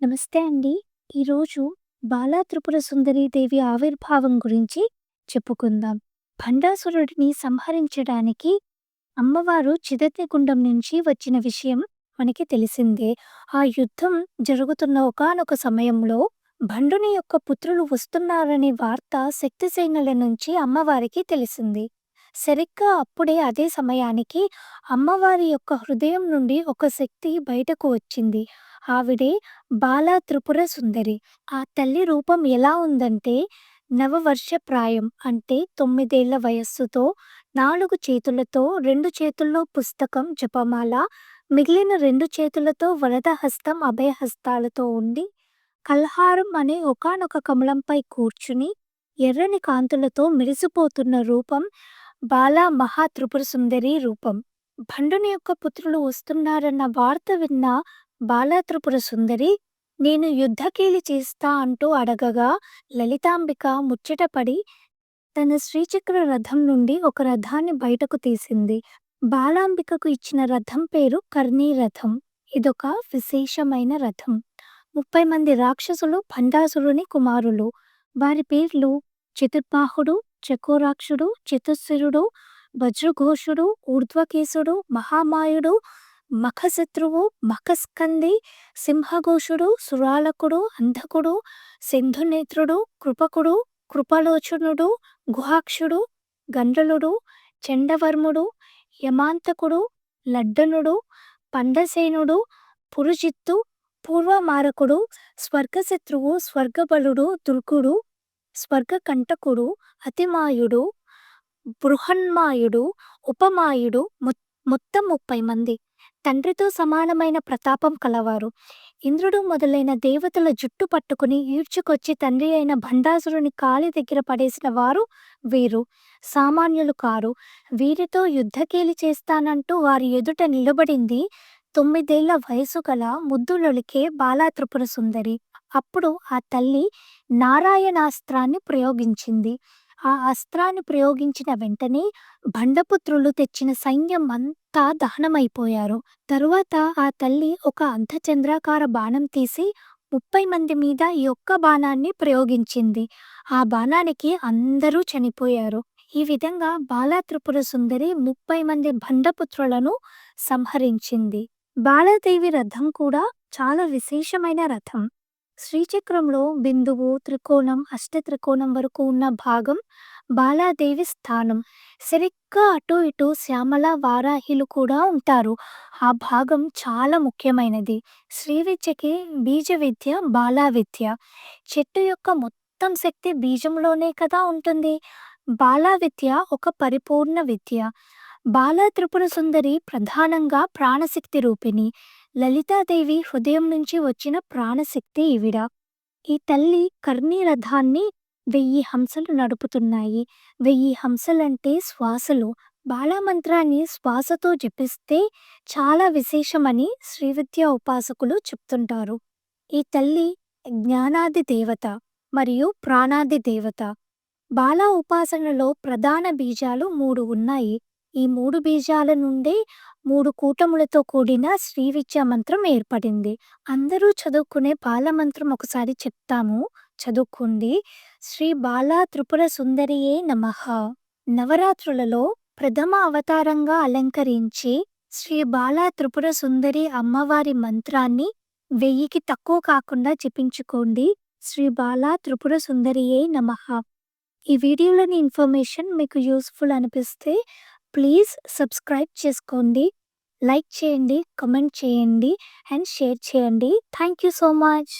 నమస్తే అండి. ఈరోజు బాలా త్రిపుర సుందరీదేవి ఆవిర్భావం గురించి చెప్పుకుందాం. భండాసురుడిని సంహరించడానికి అమ్మవారు చిదగ్నిగుండం నుంచి వచ్చిన విషయం మనకి తెలిసిందే. ఆ యుద్ధం జరుగుతున్న ఒకానొక సమయంలో భండుని యొక్క పుత్రులు వస్తున్నారనే వార్త శక్తిసేనుల నుంచి అమ్మవారికి తెలిసింది. సరిగ్గా అప్పుడే అదే సమయానికి అమ్మవారి యొక్క హృదయం నుండి ఒక శక్తి బయటకు వచ్చింది. ఆవిడే బాలా త్రిపుర సుందరి. ఆ తల్లి రూపం ఎలా ఉందంటే నవవర్షప్రాయం అంటే 9 ఏళ్ల వయస్సుతో, 4 చేతులతో, 2 చేతుల్లో పుస్తకం, జపమాల, మిగిలిన 2 చేతులతో వరదహస్తం, అభయహస్తాలతో ఉండి, కల్హారం అనే ఒకానొక కమలంపై కూర్చుని, ఎర్రని కాంతులతో మెరిసిపోతున్న రూపం బాలా మహా త్రిపుర సుందరి రూపం. భండుని యొక్క పుత్రులు వస్తున్నారన్న వార్త విన్న బాలా త్రిపుర సుందరి, నేను యుద్ధకీలి చేస్తా అంటూ అడగగా లలితాంబిక ముచ్చటపడి తన శ్రీచక్ర రథం నుండి ఒక రథాన్ని బయటకు తీసింది. బాలాంబికకు ఇచ్చిన రథం పేరు కర్ణీ రథం. ఇదొక విశేషమైన రథం. 30 మంది రాక్షసులు భండాసురుని కుమారులు. వారి పేర్లు చతుర్బాహుడు, చకోరాక్షుడు, చతుశిరుడు, వజ్రఘోషుడు, ఊర్ధ్వకేశుడు, మహామాయుడు, మఖశత్రువు, మఖస్కంది, సింహఘోషుడు, సురాలకుడు, అంధకుడు, సింధునేత్రుడు, కృపకుడు, కృపలోచనుడు, గుహాక్షుడు, గండ్రలుడు, చండవర్ముడు, యమాంతకుడు, లడ్డనుడు, పండసేనుడు, పురుజిత్తు, పూర్వమారకుడు, స్వర్గశత్రువు, స్వర్గబలుడు, దుర్గుడు, స్వర్గకంటకుడు, అతిమాయుడు, బృహన్మాయుడు, ఉపమాయుడు, మొత్తం 30 మంది. తండ్రితో సమానమైన ప్రతాపం కలవారు. ఇంద్రుడు మొదలైన దేవతల జుట్టు పట్టుకుని ఈడ్చుకొచ్చి తండ్రి అయిన భండాసురుని కాలి దగ్గర పడేసిన వారు వీరు. సామాన్యులు కారు. వీరితో యుద్ధకేలి చేస్తానంటూ వారి ఎదుట నిలబడింది 9 ఏళ్ల వయసు గల ముద్దులొలికే బాలా త్రిపుర సుందరి. అప్పుడు ఆ తల్లి నారాయణాస్త్రాన్ని ప్రయోగించింది. ఆ అస్త్రాన్ని ప్రయోగించిన వెంటనే భండపుత్రులు తెచ్చిన సైన్యం అంతా దహనమైపోయారు. తరువాత ఆ తల్లి ఒక అర్ధచంద్రాకార బాణం తీసి 30 మంది మీద ఈ ఒక్క బాణాన్ని ప్రయోగించింది. ఆ బాణానికి అందరూ చనిపోయారు. ఈ విధంగా బాలా త్రిపుర సుందరి 30 మంది భండపుత్రులను సంహరించింది. బాలాదేవి రథం కూడా చాలా విశేషమైన రథం. శ్రీచక్రంలో బిందువు, త్రికోణం, అష్టత్రికోణం వరకు ఉన్న భాగం బాలాదేవి స్థానం. సరిగ్గా అటు ఇటు శ్యామల, వారాహిలు కూడా ఉంటారు. ఆ భాగం చాలా ముఖ్యమైనది. శ్రీ విద్యకి బీజ విద్య బాలా విద్య. చెట్టు యొక్క మొత్తం శక్తి బీజంలోనే కదా ఉంటుంది. బాలా విద్య ఒక పరిపూర్ణ విద్య. బాలా త్రిపుర సుందరి ప్రధానంగా ప్రాణశక్తి రూపిణి. లలితాదేవి హృదయం నుంచి వచ్చిన ప్రాణశక్తి ఈవిడ. ఈ తల్లి కర్ణీ రథాన్ని 1000 హంసలు నడుపుతున్నాయి. 1000 హంసలంటే శ్వాసలు. బాలామంత్రాన్ని శ్వాసతో జపిస్తే చాలా విశేషమని శ్రీవిద్యా ఉపాసకులు చెప్తుంటారు. ఈ తల్లి జ్ఞానాది దేవత మరియు ప్రాణాది దేవత. బాలా ఉపాసనలో ప్రధాన బీజాలు 3 ఉన్నాయి. ఈ 3 బీజాల నుండే 3 కూటములతో కూడిన శ్రీ విద్యా మంత్రం ఏర్పడింది. అందరూ చదువుకునే బాలమంత్రం ఒకసారి చెప్తాము, చదువుకోండి. శ్రీ బాలా త్రిపుర సుందరియే నమః. నవరాత్రులలో ప్రథమ అవతారంగా అలంకరించి శ్రీ బాలా త్రిపుర సుందరి అమ్మవారి మంత్రాన్ని 1000కి తక్కువ కాకుండా జపించుకోండి. శ్రీ బాలా త్రిపుర సుందరియే నమః. ఈ వీడియోలోని ఇన్ఫర్మేషన్ మీకు యూస్ఫుల్ అనిపిస్తే ప్లీజ్ సబ్స్క్రైబ్ చేసుకోండి, లైక్ చేయండి, కామెంట్ చేయండి అండ్ షేర్ చేయండి. Thank you so much.